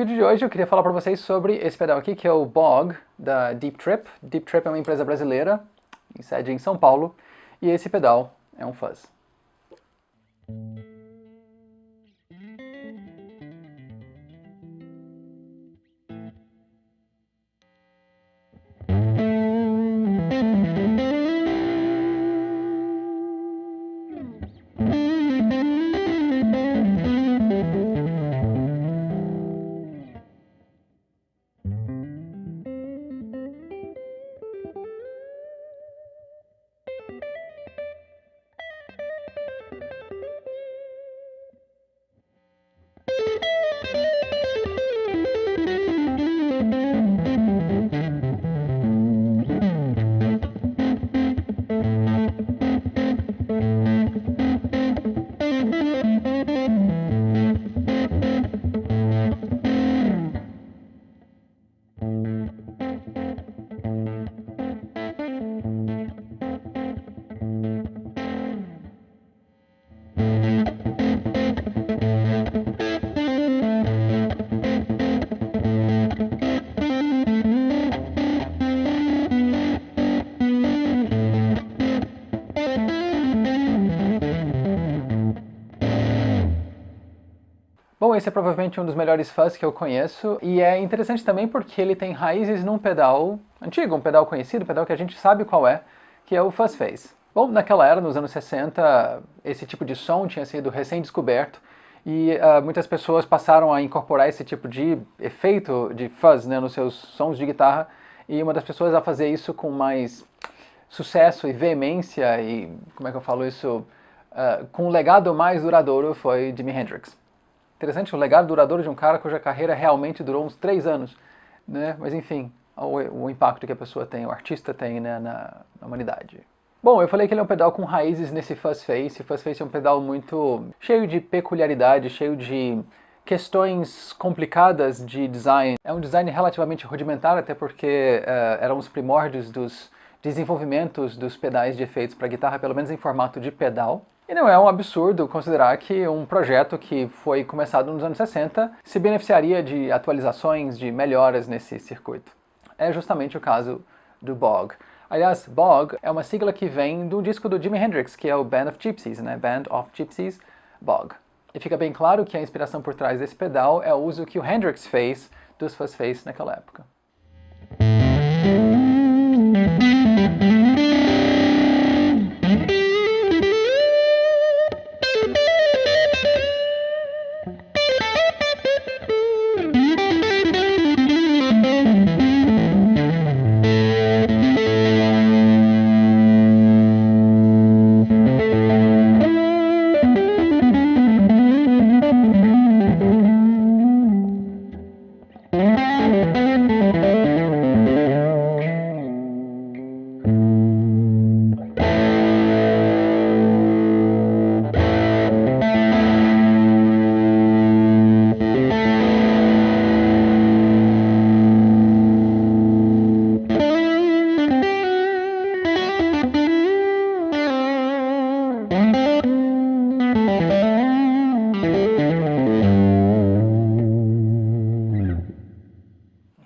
vídeo de hoje eu queria falar para vocês sobre esse pedal aqui, que é o Bog, da Deep Trip. Deep Trip é uma empresa brasileira, em sede em São Paulo, e esse pedal é um fuzz. Bom, esse é provavelmente um dos melhores fuzz que eu conheço, e é interessante também porque ele tem raízes num pedal antigo, um pedal conhecido, um pedal que a gente sabe qual é, que é o Fuzz Face. Bom, naquela era, nos anos 60, esse tipo de som tinha sido recém-descoberto, e muitas pessoas passaram a incorporar esse tipo de efeito de fuzz, né, nos seus sons de guitarra, e uma das pessoas a fazer isso com mais sucesso e veemência, e como é que eu falo isso, com um legado mais duradouro, foi Jimi Hendrix. Interessante, o legado duradouro de um cara cuja carreira realmente durou uns 3 anos, né? Mas enfim, o impacto que a pessoa tem, o artista tem, né, na humanidade. Bom, eu falei que ele é um pedal com raízes nesse Fuzz Face. O Fuzz Face é um pedal muito cheio de peculiaridade, cheio de questões complicadas de design. É um design relativamente rudimentar, até porque eram os primórdios dos desenvolvimentos dos pedais de efeitos para guitarra, pelo menos em formato de pedal. E não é um absurdo considerar que um projeto que foi começado nos anos 60 se beneficiaria de atualizações, de melhoras nesse circuito. É justamente o caso do Bog. Aliás, Bog é uma sigla que vem do disco do Jimi Hendrix, que é o Band of Gypsys, né? Band of Gypsys, Bog. E fica bem claro que a inspiração por trás desse pedal é o uso que o Hendrix fez dos Fuzz Face naquela época.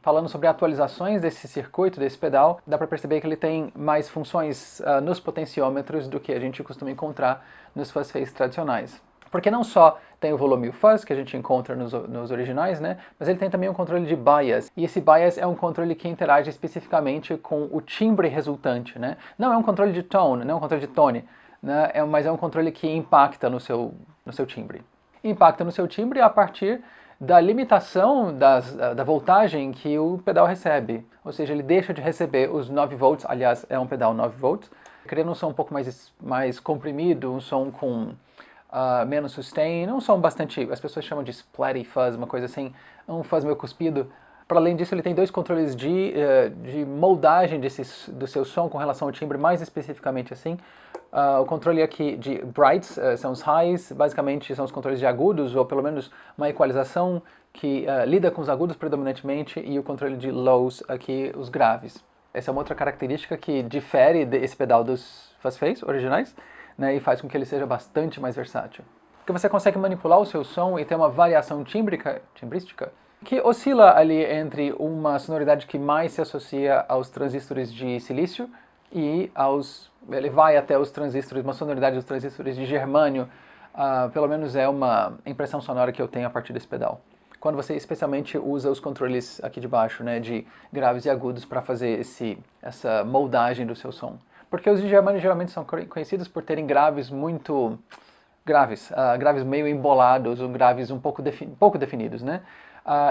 Falando sobre atualizações desse circuito, desse pedal, dá para perceber que ele tem mais funções nos potenciômetros do que a gente costuma encontrar nos Fuzz Face tradicionais. Porque não só tem o volume e o fuzz, que a gente encontra nos originais, né? Mas ele tem também um controle de bias. E esse bias é um controle que interage especificamente com o timbre resultante, né? Não é um controle de tone, não é um controle de tone, né? Mas é um controle que impacta no seu timbre. Impacta no seu timbre a partir da limitação da voltagem que o pedal recebe. Ou seja, ele deixa de receber os 9 volts, aliás, é um pedal 9 volts, criando um som um pouco mais comprimido, um som com menos sustain, um som bastante, as pessoas chamam de splatty fuzz, uma coisa assim, um fuzz meio cuspido. Para além disso, ele tem 2 controles de moldagem do seu som com relação ao timbre, mais especificamente assim. O controle aqui de brights são os highs, basicamente são os controles de agudos, ou pelo menos uma equalização que lida com os agudos predominantemente, e o controle de lows aqui, os graves. Essa é uma outra característica que difere desse pedal dos Fuzz Face originais, né, e faz com que ele seja bastante mais versátil. Porque você consegue manipular o seu som e ter uma variação timbrística que oscila ali entre uma sonoridade que mais se associa aos transistores de silício e ele vai até os transistores, uma sonoridade dos transistores de germânio, pelo menos é uma impressão sonora que eu tenho a partir desse pedal. Quando você especialmente usa os controles aqui de baixo, né, de graves e agudos para fazer essa moldagem do seu som. Porque os de germânio geralmente são conhecidos por terem graves muito graves, graves meio embolados, ou graves um pouco definidos, né?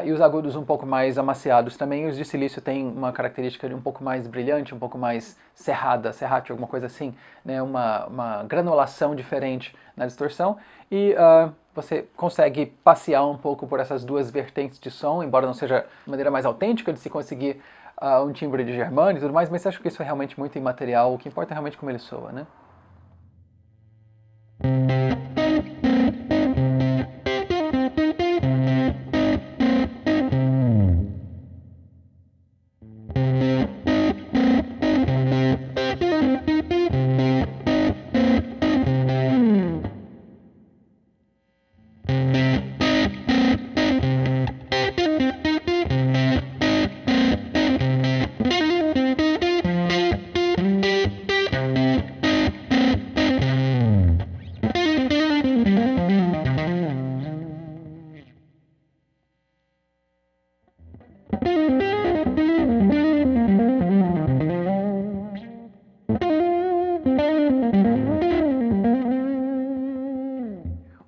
E os agudos um pouco mais amaciados também. Os de silício têm uma característica de um pouco mais brilhante, um pouco mais serrátil, alguma coisa assim, né? Uma granulação diferente na distorção. E você consegue passear um pouco por essas duas vertentes de som, embora não seja a maneira mais autêntica de se conseguir um timbre de germânio e tudo mais, mas eu acho que isso é realmente muito imaterial. O que importa é realmente como ele soa, né?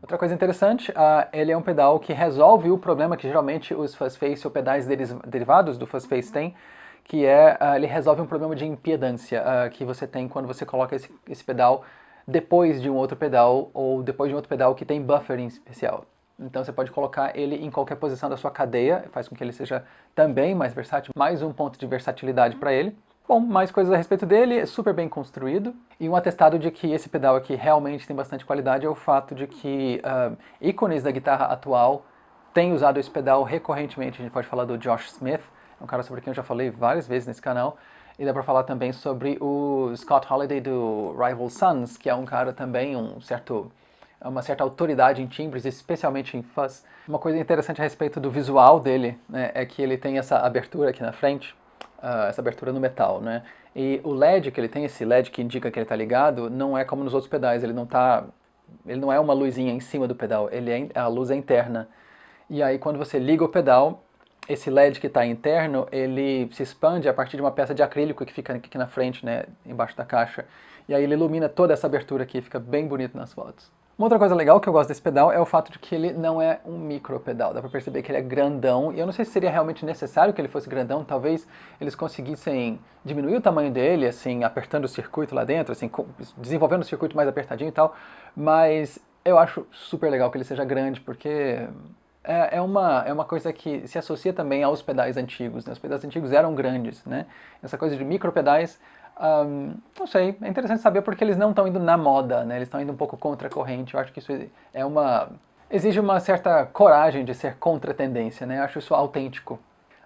Outra coisa interessante, ele é um pedal que resolve o problema que geralmente os fuzz face ou pedais derivados do fuzz face têm, que é, ele resolve um problema de impedância que você tem quando você coloca esse pedal depois de um outro pedal ou depois de um outro pedal que tem buffering especial. Então você pode colocar ele em qualquer posição da sua cadeia, faz com que ele seja também mais versátil, mais um ponto de versatilidade para ele. Bom, mais coisas a respeito dele, é super bem construído. E um atestado de que esse pedal aqui realmente tem bastante qualidade é o fato de que ícones da guitarra atual têm usado esse pedal recorrentemente. A gente pode falar do Josh Smith, um cara sobre quem eu já falei várias vezes nesse canal. E dá pra falar também sobre o Scott Holiday do Rival Sons, que é um cara também, uma certa autoridade em timbres, especialmente em fuzz. Uma coisa interessante a respeito do visual dele, né, é que ele tem essa abertura aqui na frente, essa abertura no metal, né? E o LED que ele tem, esse LED que indica que ele está ligado, não é como nos outros pedais, ele não é uma luzinha em cima do pedal, a luz é interna. E aí quando você liga o pedal, esse LED que está interno, ele se expande a partir de uma peça de acrílico que fica aqui na frente, né, embaixo da caixa. E aí ele ilumina toda essa abertura aqui, fica bem bonito nas fotos. Uma outra coisa legal que eu gosto desse pedal é o fato de que ele não é um micro pedal. Dá pra perceber que ele é grandão, e eu não sei se seria realmente necessário que ele fosse grandão. Talvez eles conseguissem diminuir o tamanho dele, assim, apertando o circuito lá dentro, assim, desenvolvendo o circuito mais apertadinho e tal. Mas eu acho super legal que ele seja grande, porque é uma coisa que se associa também aos pedais antigos, né? Os pedais antigos eram grandes, né? Essa coisa de micro pedais, não sei, é interessante saber porque eles não estão indo na moda, né? Eles estão indo um pouco contra a corrente. Eu acho que isso exige uma certa coragem de ser contra a tendência, né? Eu acho isso autêntico.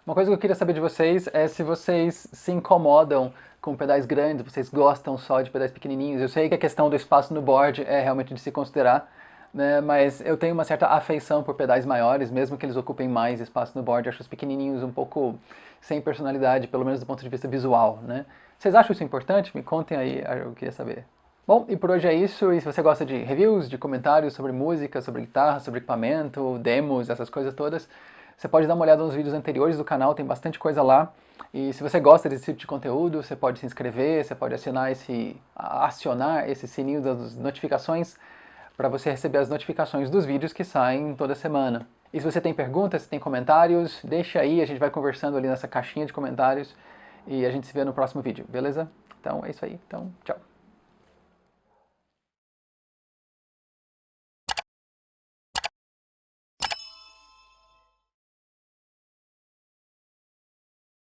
Uma coisa que eu queria saber de vocês é se vocês se incomodam com pedais grandes, vocês gostam só de pedais pequenininhos. Eu sei que a questão do espaço no board é realmente de se considerar, né? Mas eu tenho uma certa afeição por pedais maiores, mesmo que eles ocupem mais espaço no board. Eu acho os pequenininhos um pouco sem personalidade, pelo menos do ponto de vista visual, né? Vocês acham isso importante? Me contem aí, eu queria saber. Bom, e por hoje é isso. E se você gosta de reviews, de comentários sobre música, sobre guitarra, sobre equipamento, demos, essas coisas todas, você pode dar uma olhada nos vídeos anteriores do canal, tem bastante coisa lá. E se você gosta desse tipo de conteúdo, você pode se inscrever, você pode acionar esse sininho das notificações para você receber as notificações dos vídeos que saem toda semana. E se você tem perguntas, se tem comentários, deixa aí, a gente vai conversando ali nessa caixinha de comentários e a gente se vê no próximo vídeo, beleza? Então é isso aí, então tchau!